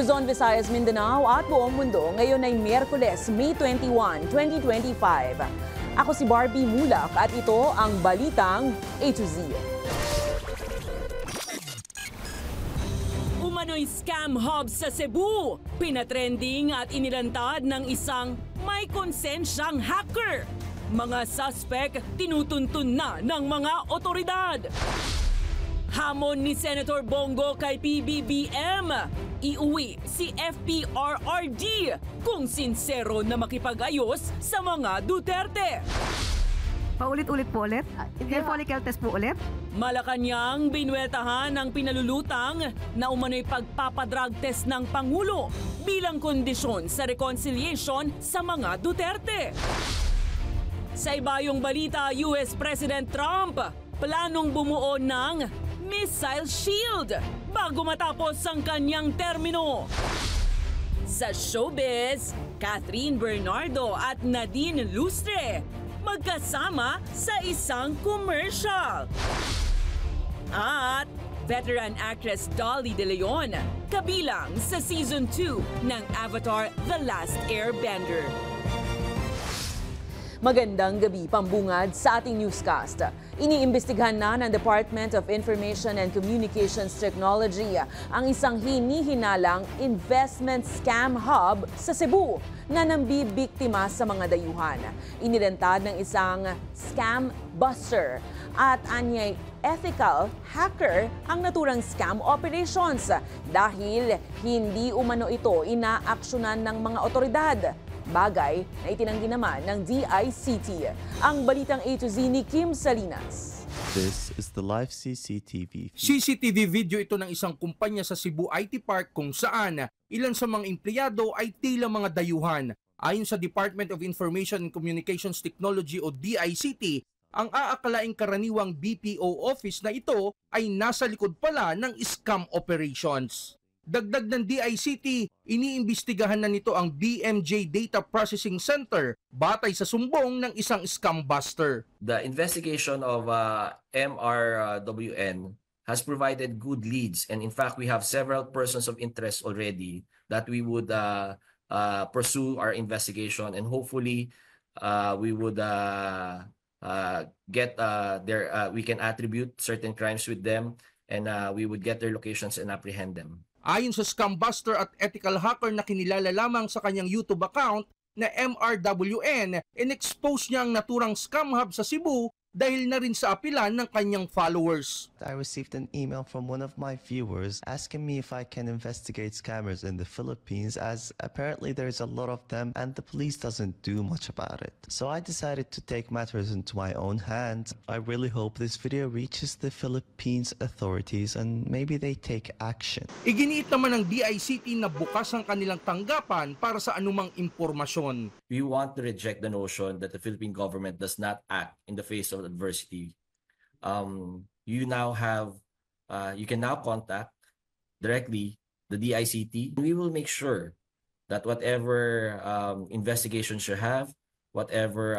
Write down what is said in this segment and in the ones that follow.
Luzon, Visayas, Mindanao at buong mundo. Ngayon ay Miyerkules, May 21, 2025. Ako si Barbie Mulak at ito ang Balitang A to Z. Umano'y scam hub sa Cebu. Pinatrending at inilantad ng isang may konsensyang hacker. Mga suspect tinutuntun na ng mga otoridad. Hamon ni Senator Bongo kay PBBM. Iuwi si FPRRD kung sinsero na makipag-ayos sa mga Duterte. Paulit-ulit po ulit? Hair follicle test po ulit? Malacanang binuweltahan ng pinalulutang na umano'y pagpapadrug test ng Pangulo bilang kondisyon sa reconciliation sa mga Duterte. Sa ibayong balita, US President Trump planong bumuo ng missile shield bago matapos ang kanyang termino. Sa showbiz, Catherine Bernardo at Nadine Lustre magkasama sa isang commercial. At veteran actress Dolly De Leon kabilang sa Season 2 ng Avatar The Last Airbender. Magandang gabi, pambungad sa ating newscast. Iniimbestigahan na ng Department of Information and Communications Technology ang isang hinihinalang investment scam hub sa Cebu na nambibiktima sa mga dayuhan. Inilantad ng isang scam buster at anyay ethical hacker ang naturang scam operations dahil hindi umano ito inaaksyonan ng mga otoridad. Bagay na itinanggi naman ng DICT. Ang Balitang A to Z ni Kim Salinas. This is the live CCTV. CCTV video ito ng isang kumpanya sa Cebu IT Park kung saan ilan sa mga empleyado ay tila mga dayuhan. Ayon sa Department of Information and Communications Technology o DICT, ang aakalaing karaniwang BPO office na ito ay nasa likod pala ng scam operations. Dagdag ng DICT, iniimbestigahan na nito ang BMJ Data Processing Center batay sa sumbong ng isang scam buster. The investigation of MRWN has provided good leads, and in fact we have several persons of interest already that we would pursue our investigation, and hopefully we would we can attribute certain crimes with them, and we would get their locations and apprehend them. Ayon sa scam buster at ethical hacker na kinilala lamang sa kanyang YouTube account na MRWN, in-expose niya ang naturang scam hub sa Cebu dahil na rin sa apilan ng kanyang followers. I received an email from one of my viewers asking me if I can investigate scammers in the Philippines, as apparently there's a lot of them and the police doesn't do much about it. So I decided to take matters into my own hands. I really hope this video reaches the Philippines authorities and maybe they take action. Iginiit naman ng DICT na bukas ang kanilang tanggapan para sa anumang impormasyon. We want to reject the notion that the Philippine government does not act in the face of adversity. You can now contact directly the DICT. We will make sure that whatever investigations you have, whatever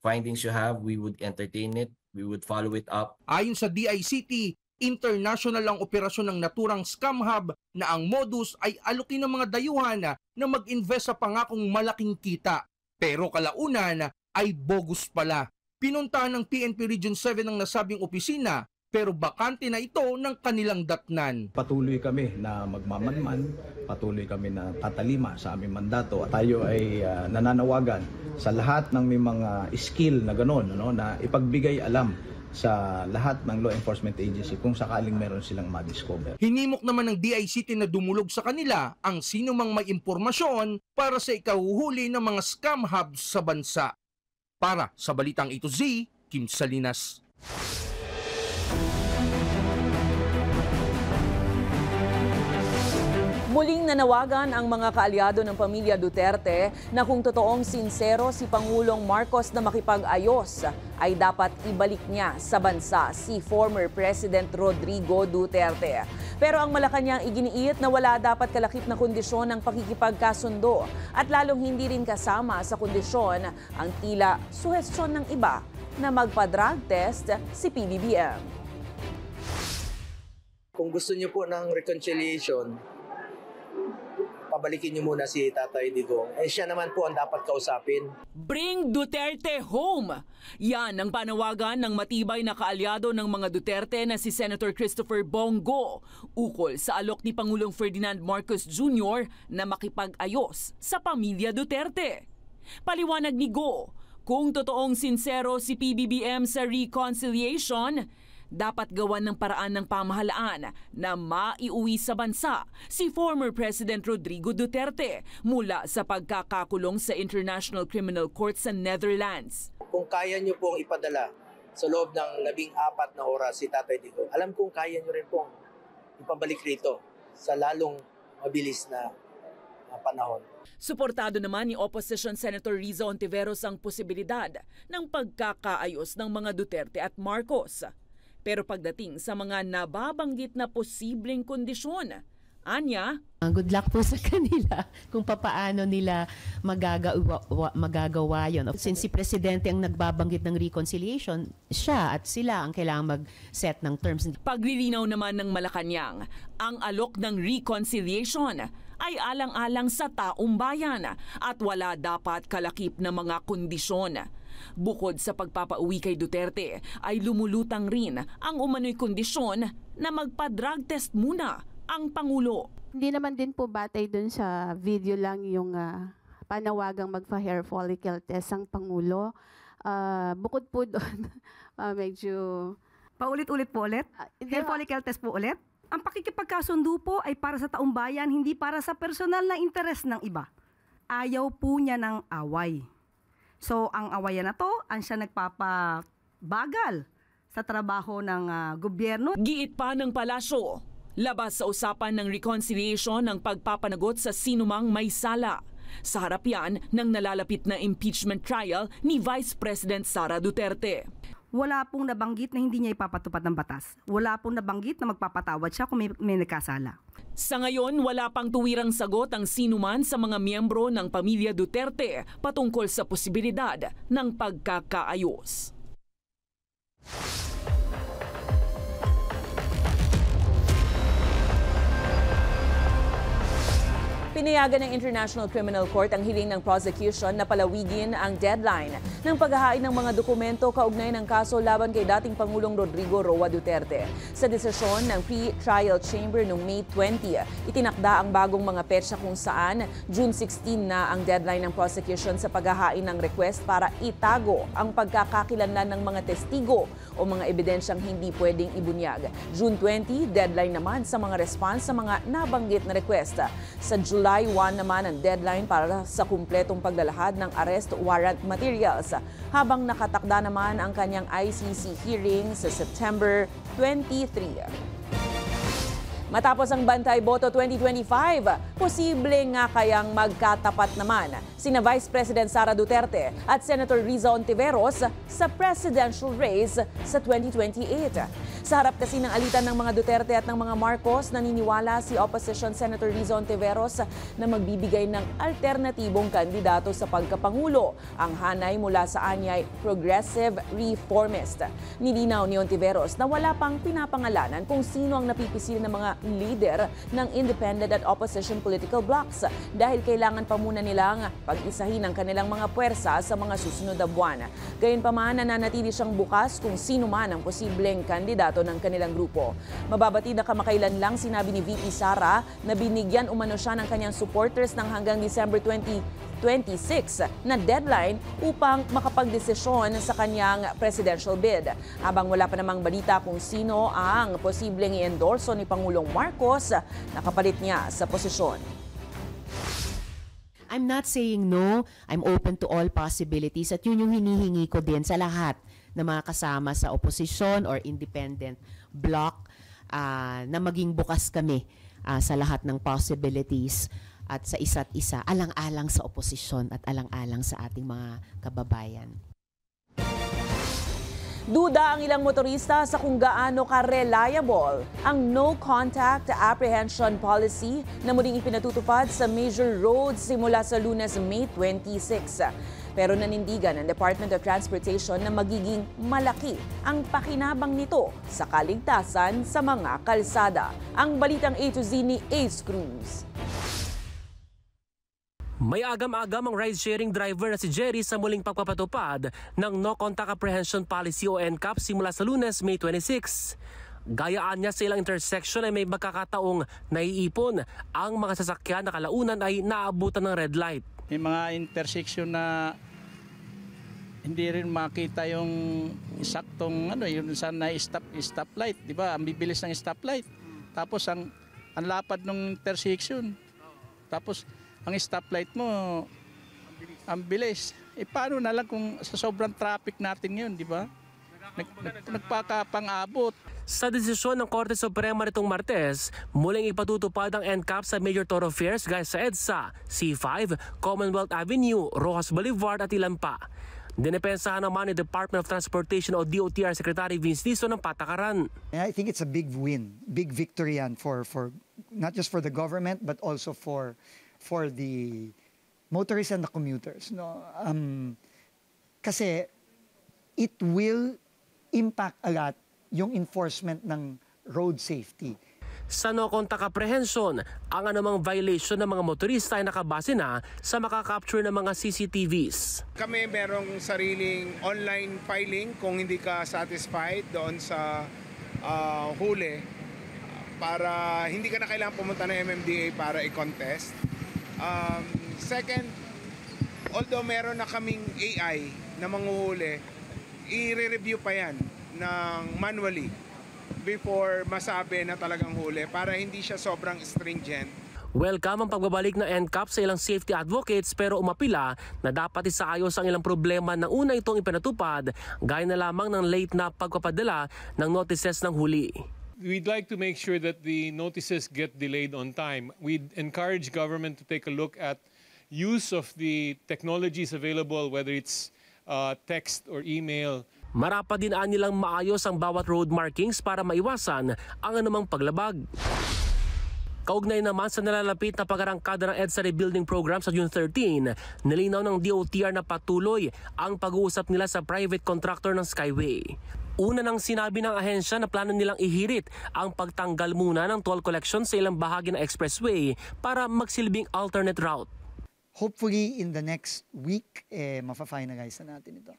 findings you have, we would entertain it, we would follow it up. Ayon sa DICT, international ang operasyon ng naturang scam hub na ang modus ay alukin ng mga dayuhan na mag-invest sa pangakong malaking kita. Pero kalaunan ay bogus pala. Pinuntahan ng PNP Region 7 ang nasabing opisina pero bakante na ito ng kanilang datnan. Patuloy kami na magmamanman, patuloy kami na tatalima sa aming mandato. Tayo ay nananawagan sa lahat ng may mga skill na gano'n, na ipagbigay alam sa lahat ng law enforcement agency kung sakaling meron silang ma-discover. Hinimok naman ng DICT na dumulog sa kanila ang sino mang may impormasyon para sa ikahuhuli ng mga scam hubs sa bansa. Para sa Balitang A to Z, Kim Salinas. Muling nanawagan ang mga kaalyado ng pamilya Duterte na kung totoong sinsero si Pangulong Marcos na makipag-ayos, ay dapat ibalik niya sa bansa si former President Rodrigo Duterte. Pero ang Malacanang iginiit na wala dapat kalakip na kondisyon ng pakikipagkasundo at lalong hindi rin kasama sa kondisyon ang tila suhestyon ng iba na magpa-drug test si PBBM. Kung gusto niyo po ng reconciliation, pabalikin niyo muna si Tatay Digong. Siya naman po ang dapat kausapin. Bring Duterte home! Yan ang panawagan ng matibay na kaalyado ng mga Duterte na si Senator Christopher Bongo ukol sa alok ni Pangulong Ferdinand Marcos Jr. na makipag-ayos sa pamilya Duterte. Paliwanag ni Go, kung totoong sinsero si PBBM sa reconciliation, dapat gawan ng paraan ng pamahalaan na maiuwi sa bansa si former President Rodrigo Duterte mula sa pagkakakulong sa International Criminal Court sa Netherlands. Kung kaya niyo pong ipadala sa loob ng 14 na oras si Tatay Digong, alam kong kaya niyo rin pong ipabalik rito sa lalong mabilis na panahon. Suportado naman ni Opposition Senator Riza Ontiveros ang posibilidad ng pagkakaayos ng mga Duterte at Marcos. Pero pagdating sa mga nababanggit na posibleng kondisyon, anya, good luck po sa kanila kung papaano nila magagawa yun. Since si Presidente ang nagbabanggit ng reconciliation, siya at sila ang kailangang mag-set ng terms. Paglilinaw naman ng Malacanang, ang alok ng reconciliation ay alang-alang sa taong bayan at wala dapat kalakip na mga kondisyon. Bukod sa pagpapauwi kay Duterte, ay lumulutang rin ang umano'y kondisyon na magpa-drug test muna ang Pangulo. Hindi naman din po batay dun sa video lang yung panawagang magpa-hair follicle test ang Pangulo. Bukod po doon, medyo... Paulit-ulit po ulit? Hair follicle test po ulit? Ang pakikipagkasundo po ay para sa taong bayan, hindi para sa personal na interes ng iba. Ayaw po niya ng away. So, ang awayan na to, ang siya nagpapabagal sa trabaho ng gobyerno. Giit pa ng palasyo, labas sa usapan ng reconciliation ng pagpapanagot sa sinumang may sala. Sa harap yan ng nalalapit na impeachment trial ni Vice President Sara Duterte. Wala pong nabanggit na hindi niya ipapatupad ng batas. Wala pong nabanggit na magpapatawad siya kung may nagkasala. Sa ngayon, wala pang tuwirang sagot ang sinuman sa mga miyembro ng pamilya Duterte patungkol sa posibilidad ng pagkakaayos. Pinayagan ng International Criminal Court ang hiling ng prosecution na palawigin ang deadline ng paghahain ng mga dokumento kaugnay ng kaso laban kay dating Pangulong Rodrigo Roa Duterte. Sa desisyon ng pre-trial chamber noong May 20, itinakda ang bagong mga petsa kung saan June 16 na ang deadline ng prosecution sa paghahain ng request para itago ang pagkakakilanlan ng mga testigo o mga ebidensyang hindi pwedeng ibunyag. June 20, deadline naman sa mga response sa mga nabanggit na request. Sa July 1 naman ang deadline para sa kumpletong paglalahad ng arrest warrant materials, habang nakatakda naman ang kanyang ICC hearing sa September 23. Matapos ang Bantay Boto 2025, posible nga kayang magkatapat naman sina Vice President Sara Duterte at Senator Riza Ontiveros sa presidential race sa 2028. Sa harap kasi ng alitan ng mga Duterte at ng mga Marcos, naniniwala si Opposition Senator Riza Ontiveros na magbibigay ng alternatibong kandidato sa pagkapangulo, ang hanay mula sa anyay progressive reformist. Nilinaw ni Ontiveros na wala pang pinapangalanan kung sino ang napipisil ng mga leader ng independent at opposition political blocs dahil kailangan pa muna nilang pag-isahin ang kanilang mga puwersa sa mga susunod na buwan. Gayunpaman, nananatili siyang bukas kung sino man ang posibleng kandidato ng kanilang grupo. Mababatid na kamakailan lang sinabi ni VP Sara na binigyan umano siya ng kanyang supporters ng hanggang December 2026 na deadline upang makapagdesisyon sa kanyang presidential bid. Habang wala pa namang balita kung sino ang posibleng i-endorso ni Pangulong Marcos, nakapalit niya sa posisyon. I'm not saying no, I'm open to all possibilities at yun yung hinihingi ko din sa lahat na mga kasama sa opposition or independent bloc na maging bukas kami sa lahat ng possibilities at sa isa't isa, alang-alang sa oposisyon at alang-alang sa ating mga kababayan. Duda ang ilang motorista sa kung gaano ka-reliable ang no-contact apprehension policy na muling ipinatutupad sa major roads simula sa Lunes, May 26. Pero nanindigan ng Department of Transportation na magiging malaki ang pakinabang nito sa kaligtasan sa mga kalsada. Ang balitang A to Z ni Ace Cruz. May agam-agam ang ride-sharing driver na si Jerry sa muling pagpapatupad ng No Contact Apprehension Policy o NCAP simula sa Lunes, May 26. Gayaan niya sa ilang intersection ay may magkakataong naiipon ang mga sasakyan na kalaunan ay naabutan ng red light. May mga intersection na hindi rin makita yung saktong yung saan na stoplight, di ba? Ang bibilis ng stoplight. Tapos ang lapad ng intersection. Tapos ang stoplight mo ang bilis. Paano na lang kung sa sobrang traffic natin yun, di ba? Nagpakapang-abot. Sa desisyon ng Korte Suprema nitong Martes, muling ipatutupad ang NCAP sa major thoroughfares gaya sa EDSA, C5, Commonwealth Avenue, Rojas Boulevard at ilan pa. Dinepensahan naman ni Department of Transportation o DOTR Secretary Vince Dizon ng patakaran. I think it's a big win, big victory yan for not just for the government but also for the motorists and the commuters. No? Kasi it will impact a lot yung enforcement ng road safety. Sa No Contact Apprehension, ang anumang violation ng mga motorista ay nakabase na sa makakapture ng mga CCTVs. Kami merong sariling online filing kung hindi ka satisfied doon sa huli para hindi ka na kailangan pumunta ng MMDA para i-contest. Second, although meron na kaming AI na manghuhuli, i-review pa yan ng manually before masabi na talagang huli para hindi siya sobrang stringent. Welcome ang pagbabalik ng NCAP sa ilang safety advocates pero umapila na dapat isaayos ang ilang problema na una itong ipinatupad gaya na lamang ng late na pagpapadala ng notices ng huli. We'd like to make sure that the notices get delayed on time. We'd encourage government to take a look at use of the technologies available, whether it's text or email. Marapat din nilang maayos ang bawat road markings para maiwasan ang anumang paglabag. Kaugnay naman sa nalalapit na pag-arangkada ng EDSA Rebuilding Program sa June 13, nilinaw ng DOTR na patuloy ang pag-uusap nila sa private contractor ng Skyway. Una nang sinabi ng ahensya na plano nilang ihirit ang pagtanggal muna ng toll collection sa ilang bahagi ng expressway para magsilbing alternate route. Hopefully in the next week, mafa-finalize na natin ito.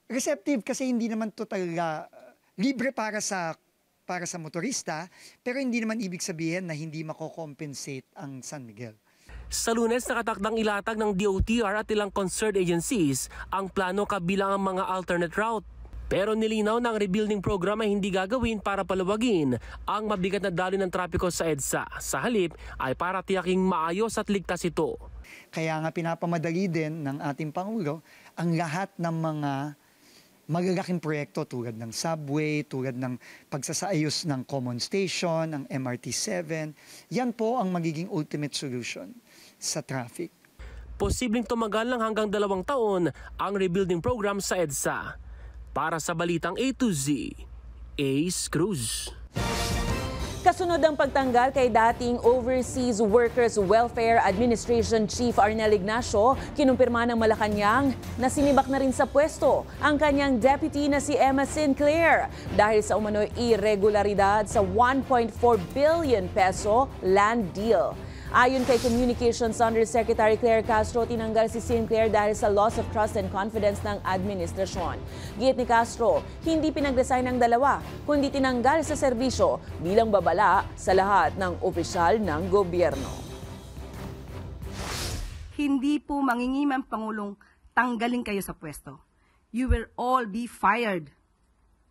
Receptive kasi hindi naman to talaga libre para sa motorista, pero hindi naman ibig sabihin na hindi mako-compensate ang San Miguel. Sa Lunes, nakatakdang ilatag ng DOTR at ilang concerned agencies ang plano kabilang ang mga alternate route. Pero nilinaw na ang rebuilding program ay hindi gagawin para palawagin ang mabigat na daloy ng trapiko sa EDSA. Sa halip ay para tiyaking maayos at ligtas ito. Kaya nga pinapamadali din ng ating Pangulo ang lahat ng mga magagaking proyekto tulad ng subway, tulad ng pagsasaayos ng common station, ng MRT-7. Yan po ang magiging ultimate solution sa traffic. Posibleng tumagal lang hanggang 2 taon ang rebuilding program sa EDSA. Para sa Balitang A to Z, Ace Cruz. Kasunod ang pagtanggal kay dating Overseas Workers Welfare Administration Chief Arnel Ignacio, kinumpirma ng Malacanang na sinibak na rin sa pwesto ang kanyang deputy na si Emma Sinclair dahil sa umano'y irregularidad sa 1.4 billion peso land deal. Ayon kay Communications Undersecretary Claire Castro, tinanggal si Sinclair dahil sa loss of trust and confidence ng administrasyon. Giit ni Castro, hindi pinag-resign ang dalawa, kundi tinanggal sa serbisyo bilang babala sa lahat ng opisyal ng gobyerno. Hindi po mangingim ang Pangulong tanggalin kayo sa pwesto. You will all be fired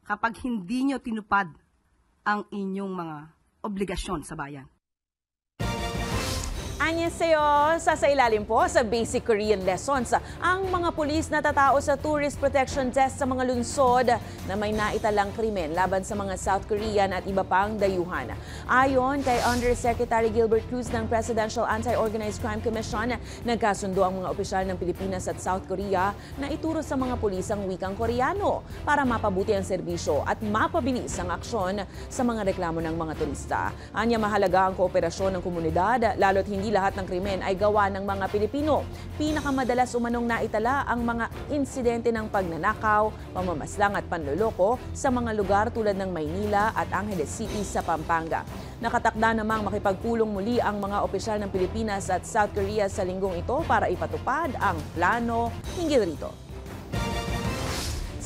kapag hindi nyo tinupad ang inyong mga obligasyon sa bayan. Annyeonghaseyo! Sasailalim po sa basic Korean lessons ang mga pulis na tatao sa tourist protection test sa mga lungsod na may naitalang krimen laban sa mga South Korean at iba pang dayuhan. Ayon kay Undersecretary Gilbert Cruz ng Presidential Anti-Organized Crime Commission, nagkasundo ang mga opisyal ng Pilipinas at South Korea na ituro sa mga pulis ang wikang Koreano para mapabuti ang serbisyo at mapabilis ang aksyon sa mga reklamo ng mga turista. Anya mahalaga ang kooperasyon ng komunidad lalo't hindi hindi lahat ng krimen ay gawa ng mga Pilipino. Pinakamadalas umanong naitala ang mga insidente ng pagnanakaw, pamamaslang at panloloko sa mga lugar tulad ng Maynila at Angeles City sa Pampanga. Nakatakda namang makipagpulong muli ang mga opisyal ng Pilipinas at South Korea sa linggong ito para ipatupad ang plano hinggil rito.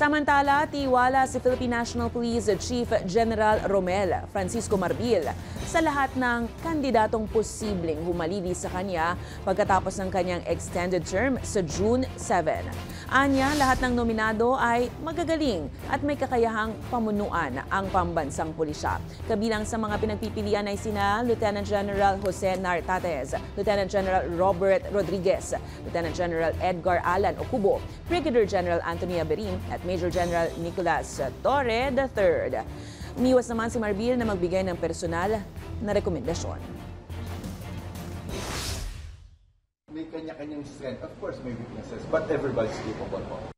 Samantala, tiwala si Philippine National Police Chief General Romel Francisco Marbil sa lahat ng kandidatong posibleng humalili sa kanya pagkatapos ng kanyang extended term sa June 7. Anya, lahat ng nominado ay magagaling at may kakayahang pamunuan ang pambansang pulisya. Kabilang sa mga pinagpipilian ay sina Lieutenant General Jose Nartates, Lieutenant General Robert Rodriguez, Lieutenant General Edgar Alan Ocubo, Brigadier General Anthony Aberin at Major General Nicolas Torre III. Umiwas naman si Marbil na magbigay ng personal na rekomendasyon. May kanya-kanyang strength. Of course, may weaknesses, but everybody's capable of.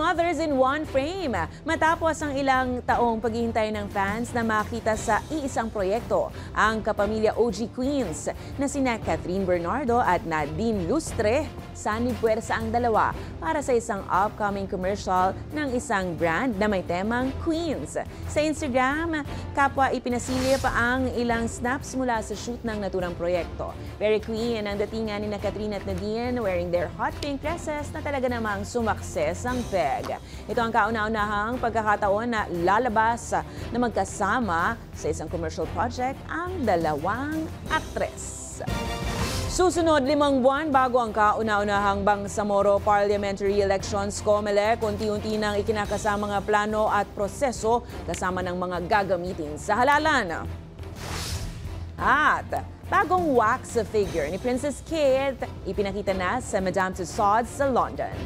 Mothers in one frame. Matapos ang ilang taong paghihintay ng fans na makita sa iisang proyekto ang kapamilya OG Queens na sina Catherine Bernardo at Nadine Lustre, sanib-puwersa ang dalawa para sa isang upcoming commercial ng isang brand na may temang Queens. Sa Instagram, kapwa ipinasilip pa ang ilang snaps mula sa shoot ng naturang proyekto. Very queen ang datingan ni Catherine at Nadine wearing their hot pink dresses na talaga namang sumakses ang peg. Ito ang kauna-unahang pagkakataon na lalabas na magkasama sa isang commercial project ang dalawang aktres. Susunod 5 buwan bago ang kauna-unahang Bangsamoro Parliamentary Elections, COMELEC unti-unti nang ikinakasama mga plano at proseso kasama ng mga gagamitin sa halalan. At bagong wax figure ni Princess Kate ipinakita na sa Madame Tussauds sa London.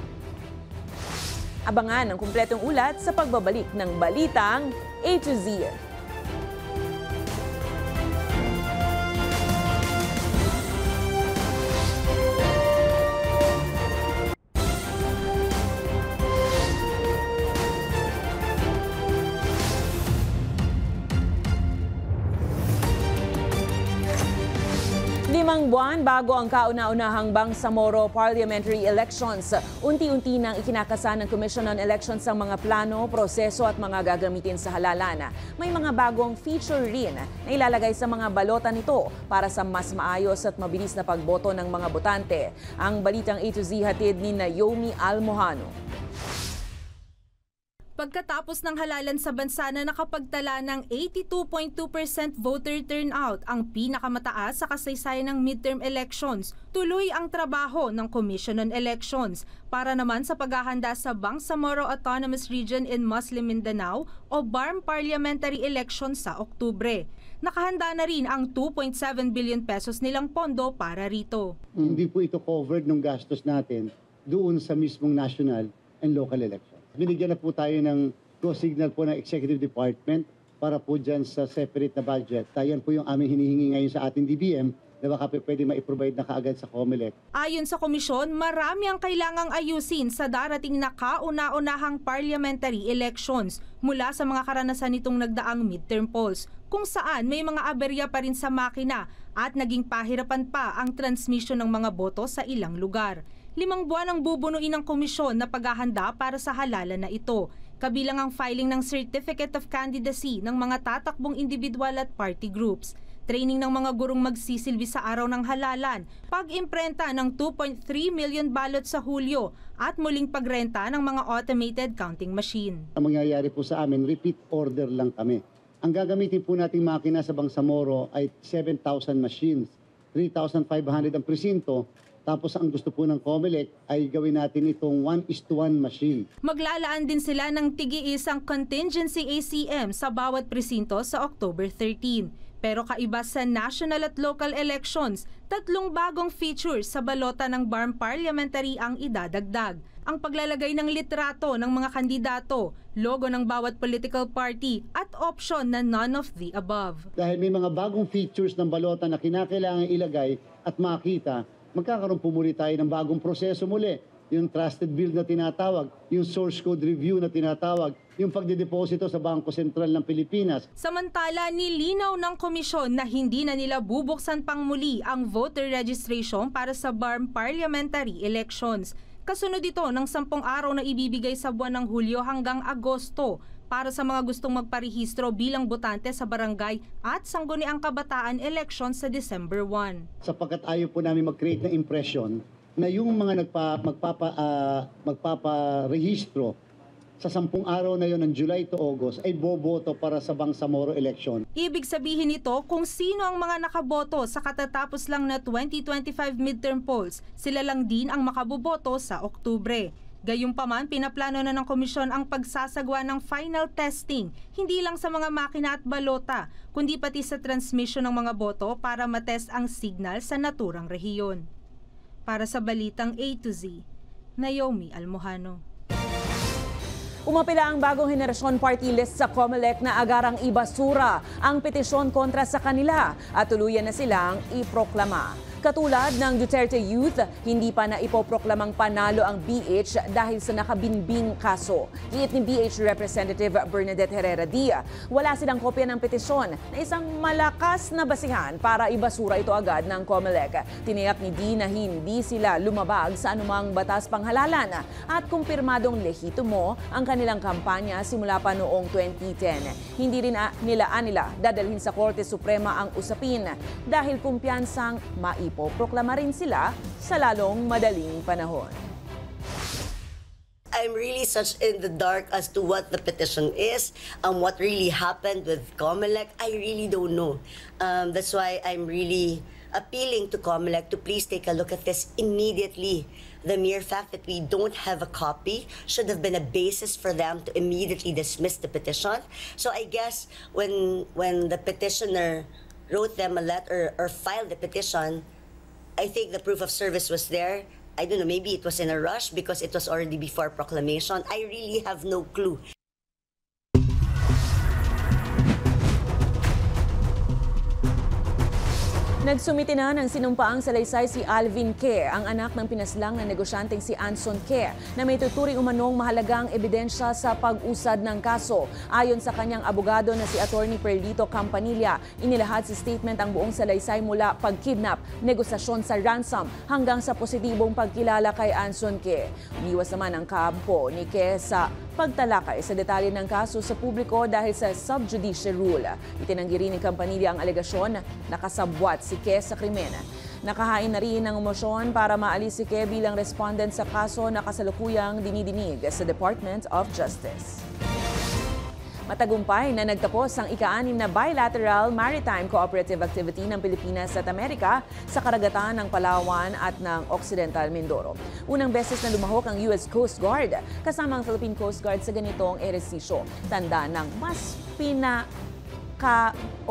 Abangan ang kumpletong ulat sa pagbabalik ng Balitang A to Z. Limang buwan bago ang kauna-unahang Bangsamoro Parliamentary Elections, unti-unti nang ikinakasa ng Commission on Elections ang mga plano, proseso at mga gagamitin sa halalan. May mga bagong feature rin na ilalagay sa mga balota nito para sa mas maayos at mabilis na pagboto ng mga botante. Ang Balitang A to Z hatid ni Naomi Almohano. Pagkatapos ng halalan sa bansa na nakapagtala ng 82.2% voter turnout, ang pinakamataas sa kasaysayan ng midterm elections, tuloy ang trabaho ng Commission on Elections para naman sa paghahanda sa Bangsamoro Autonomous Region in Muslim Mindanao o BARM Parliamentary Elections sa Oktubre. Nakahanda na rin ang 2.7 billion pesos nilang pondo para rito. Hindi po ito covered ng gastos natin doon sa mismong national and local elections. Binigyan na po tayo ng go signal po ng Executive Department para po dyan sa separate na budget. Yan po yung aming hinihingi ngayon sa ating DBM na baka pwede ma-provide na kaagad sa COMELEC. Ayon sa komisyon, marami ang kailangang ayusin sa darating na kauna-unahang parliamentary elections mula sa mga karanasan nitong nagdaang midterm polls, kung saan may mga aberya pa rin sa makina at naging pahirapan pa ang transmission ng mga boto sa ilang lugar. 5 buwan ang bubunuin ng komisyon na paghahanda para sa halalan na ito, kabilang ang filing ng Certificate of Candidacy ng mga tatakbong individual at party groups, training ng mga gurong magsisilbi sa araw ng halalan, pag-imprenta ng 2.3 million ballots sa Hulyo, at muling pagrenta ng mga automated counting machine. Ang mangyayari po sa amin, repeat order lang kami. Ang gagamitin po nating makina sa Bangsamoro ay 7,000 machines, 3,500 ang presinto. Tapos ang gusto po ng COMELEC ay gawin natin itong 1:1 machine. Maglalaan din sila ng tig-iisang contingency ACM sa bawat presinto sa October 13. Pero kaiba sa national at local elections, 3 bagong features sa balota ng BARM Parliamentary ang idadagdag. Ang paglalagay ng litrato ng mga kandidato, logo ng bawat political party at option na none of the above. Dahil may mga bagong features ng balota na kinakailangan ilagay at makita, magkakaroon po muli tayo ng bagong proseso muli yung trusted bill na tinatawag, yung source code review na tinatawag, yung pagdedeposito sa Bangko Sentral ng Pilipinas. Samantala, nilinaw ng komisyon na hindi na nila bubuksan pang muli ang voter registration para sa BARM parliamentary elections. Kasunod ito ng 10 araw na ibibigay sa buwan ng Hulyo hanggang Agosto para sa mga gustong magparehistro bilang botante sa barangay at sangguniang kabataan election sa December 1. Sapagkat ayaw po namin mag-create ng impression na yung mga magpaparehistro sa 10 araw na yon ng July to August ay boboto para sa Bangsamoro election. Ibig sabihin nito kung sino ang mga nakaboto sa katatapos lang na 2025 midterm polls, sila lang din ang makaboboto sa Oktubre. Gayunpaman, pinaplano na ng komisyon ang pagsasagwa ng final testing, hindi lang sa mga makina at balota, kundi pati sa transmission ng mga boto para matest ang signal sa naturang rehiyon. Para sa Balitang A to Z, Naomi Almojano. Umapila ang bagong henerasyon party list sa COMELEC na agarang ibasura ang petisyon kontra sa kanila at tuluyan na silang iproklama. Katulad ng Duterte Youth, hindi pa na ipoproklamang panalo ang BH dahil sa nakabinbing kaso. Giit ni BH Representative Bernadette Herrera Dia, wala silang kopya ng petisyon na isang malakas na basihan para ibasura ito agad ng COMELEC. Tiniyak ni Di na hindi sila lumabag sa anumang batas panghalalan at kumpirmadong lehitimo ang kanilang kampanya simula pa noong 2010. Hindi rin nila dadalhin sa Korte Suprema ang usapin dahil kumpiyansang ipoproklama rin sila sa lalong madaling panahon. I'm really such in the dark as to what the petition is, what really happened with COMELEC. I really don't know. That's why I'm really appealing to COMELEC to please take a look at this immediately. The mere fact that we don't have a copy should have been a basis for them to immediately dismiss the petition. So I guess when the petitioner wrote them a letter or filed the petition, I think the proof of service was there. I don't know, maybe it was in a rush because it was already before proclamation. I really have no clue. Nagsumite na ng sinumpaang salaysay si Alvin Ke, ang anak ng pinaslang na negosyanteng si Anson Ke, na may tuturing umanong mahalagang ebidensya sa pag-usad ng kaso. Ayon sa kanyang abogado na si Attorney Perlito Campanilla, inilahad sa statement ang buong salaysay mula pagkidnap, negosasyon sa ransom hanggang sa positibong pagkilala kay Anson Ke. Umiwas naman ang kampo ni Ke sa pagtalakay sa detalye ng kaso sa publiko dahil sa subjudice rule. Itinanggi rin ni Campanilla ang alegasyon na kasabwat si Ke sa krimen. Nakahain na rin ng emosyon para maalis si Ke bilang respondent sa kaso na kasalukuyang dinidinig sa Department of Justice. Matagumpay na nagtapos ang ika-6 na bilateral maritime cooperative activity ng Pilipinas at Amerika sa karagatan ng Palawan at ng Occidental Mindoro. Unang beses na lumahok ang US Coast Guard kasama ang Philippine Coast Guard sa ganitong ehersisyo. Tanda ng mas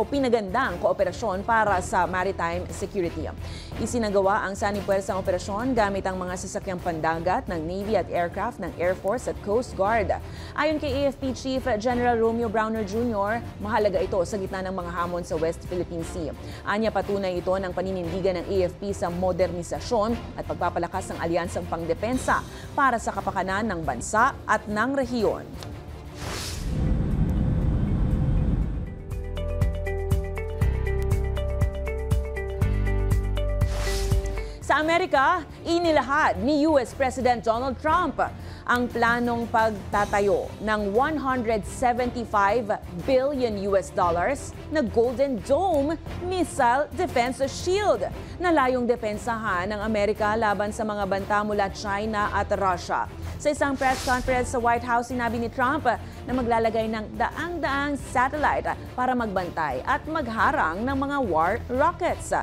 pinagandang kooperasyon para sa maritime security. Isinagawa ang sanipuersang operasyon gamit ang mga sasakyang pandagat ng Navy at aircraft ng Air Force at Coast Guard. Ayon kay AFP Chief General Romeo Browner Jr., mahalaga ito sa gitna ng mga hamon sa West Philippine Sea. Anya, patunay ito ng paninindigan ng AFP sa modernisasyon at pagpapalakas ng alyansang pangdepensa para sa kapakanan ng bansa at ng rehiyon. Sa Amerika, inilahad ni US President Donald Trump ang planong pagtatayo ng $175 billion na Golden Dome Missile Defense Shield na layong depensahan ng Amerika laban sa mga banta mula China at Russia. Sa isang press conference sa White House, sinabi ni Trump na maglalagay ng daang-daang satellite para magbantay at magharang ng mga war rockets.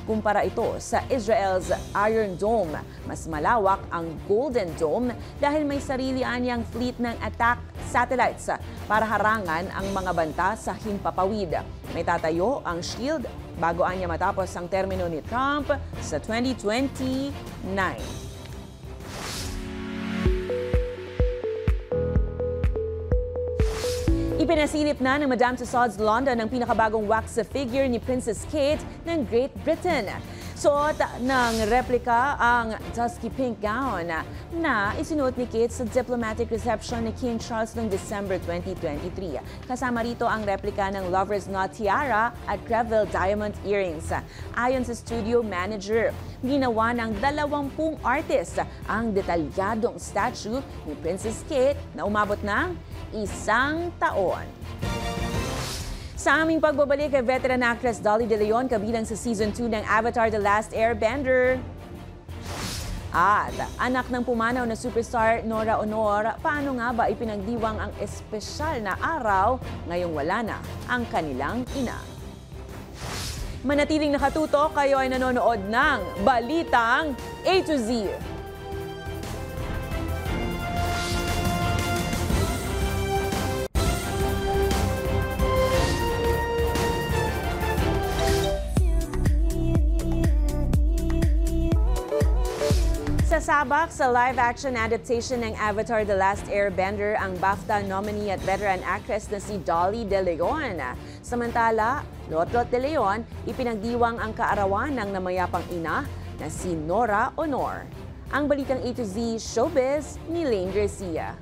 Kumpara ito sa Israel's Iron Dome. Mas malawak ang Golden Dome dahil may sarili anyang fleet ng attack satellites para harangan ang mga banta sa himpapawid. May tatayo ang shield bago anya matapos ang termino ni Trump sa 2029. Ipinasilip na ng Madame Tussauds London ang pinakabagong wax figure ni Princess Kate ng Great Britain. Suot ng replika ang dusky pink gown na isinuot ni Kate sa diplomatic reception ni King Charles noong December 2023. Kasama rito ang replika ng Lover's Knot tiara at Creville diamond earrings. Ayon sa studio manager, ginawa ng 20 artist ang detalyadong statue ni Princess Kate na umabot ng 1 taon. Sa aming pagbabalik kay veteran actress Dolly De Leon kabilang sa Season 2 ng Avatar The Last Airbender. At anak ng pumanaw na superstar Nora Honor, paano nga ba ipinagdiwang ang espesyal na araw ngayong wala na ang kanilang ina? Manatiling nakatutok, kayo ay nanonood ng Balitang A to Z. Sasabak sa live-action adaptation ng Avatar The Last Airbender ang BAFTA nominee at veteran actress na si Dolly De Leon. Samantala, Lotlot De Leon, ipinagdiwang ang kaarawan ng namayapang ina na si Nora Honor. Ang Balitang A to Z Showbiz ni Lane Garcia.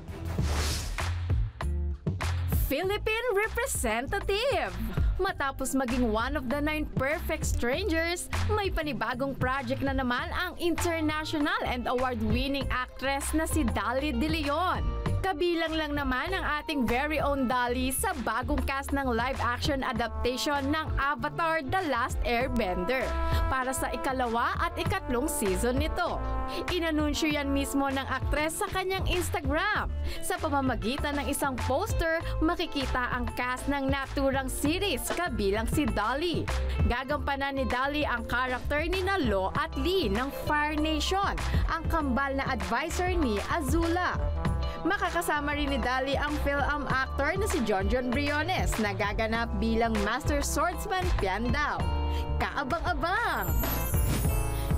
Philippine Representative. Matapos maging one of the 9 perfect strangers, may panibagong project na naman ang international and award-winning actress na si Dolly De Leon. Kabilang lang naman ang ating very own Dolly sa bagong cast ng live-action adaptation ng Avatar The Last Airbender para sa ikalawa at ikatlong season nito. Inanunsyo yan mismo ng aktres sa kanyang Instagram. Sa pamamagitan ng isang poster, makikita ang cast ng naturang series kabilang si Dolly. Gagampanan ni Dolly ang karakter ni Lo at Lee ng Fire Nation, ang kambal na advisor ni Azula. Makakasama rin ni Dolly ang film actor na si Jonjon Briones na gaganap bilang Master Swordsman Piandao. Kaabang-abang!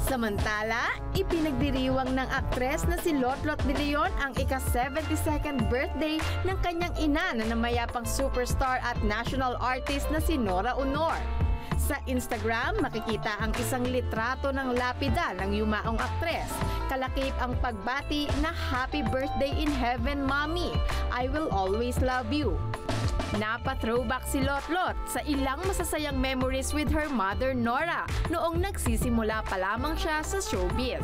Samantala, ipinagdiriwang ng aktres na si Lotlot De Leon ang ika-72nd birthday ng kanyang ina na namayapang superstar at national artist na si Nora Honor. Sa Instagram, makikita ang isang litrato ng lapida ng yumaong aktres. Kalakip ang pagbati na Happy Birthday in Heaven, Mommy! I will always love you. Napa-throwback si Lotlot sa ilang masasayang memories with her mother Nora noong nagsisimula pa lamang siya sa showbiz.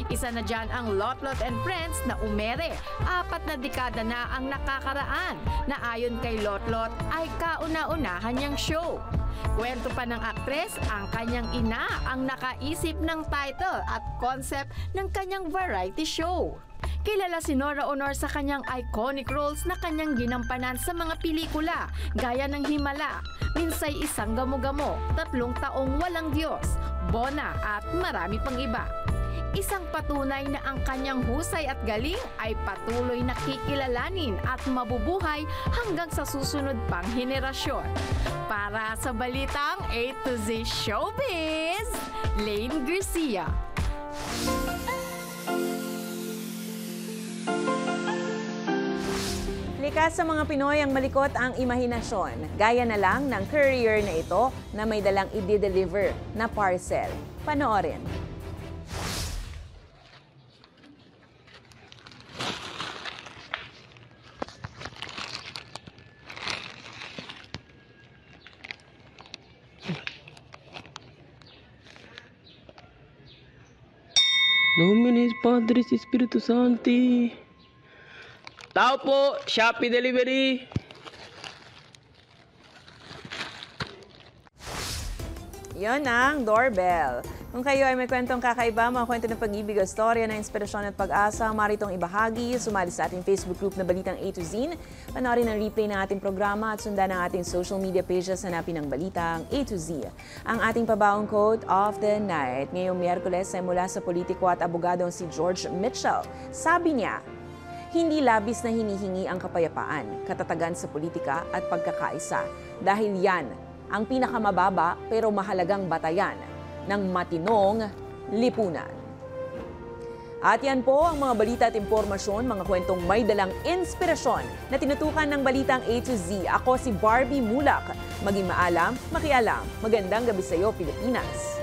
Isa na dyan ang Lotlot and Friends na umere. 4 na dekada na ang nakakaraan na ayon kay Lotlot ay kauna-unahan niyang show. Kwento pa ng aktres, ang kanyang ina ang nakaisip ng title at concept ng kanyang variety show. Kilala si Nora Honor sa kanyang iconic roles na kanyang ginampanan sa mga pelikula gaya ng Himala, Minsay Isang Gamo-Gamo, 3 Taong Walang Diyos, Bona at marami pang iba. Isang patunay na ang kanyang husay at galing ay patuloy na kikilalanin at mabubuhay hanggang sa susunod pang henerasyon. Para sa Balitang A to Z Showbiz, Lane Garcia. Likas sa mga Pinoy ang malikot ang imahinasyon. Gaya na lang ng courier na ito na may dalang i-deliver na parcel. Panoorin. Nominis Padres Espiritu Santi. Tao po, Shopee Delivery. Yon ang doorbell. Kung kayo ay may kwentong kakaiba, mga kwento ng pag-ibig o storya na inspirasyon at pag-asa, maritong ibahagi, sumali sa ating Facebook group na Balitang A to Z. Panoorin ang replay ng ating programa at sundan ang ating social media pages, hanapin ang Balitang A to Z. Ang ating pabaong quote of the night ngayong Miyerkules ay mula sa politiko at abogadong si George Mitchell. Sabi niya, hindi labis na hinihingi ang kapayapaan, katatagan sa politika at pagkakaisa. Dahil yan ang pinakamababa pero mahalagang batayan ng matinong lipunan. At yan po ang mga balita at impormasyon, mga kwentong may dalang inspirasyon na tinutukan ng Balitang A to Z. Ako si Barbie Mulak. Maging maalam, makialam. Magandang gabi sa iyo, Pilipinas.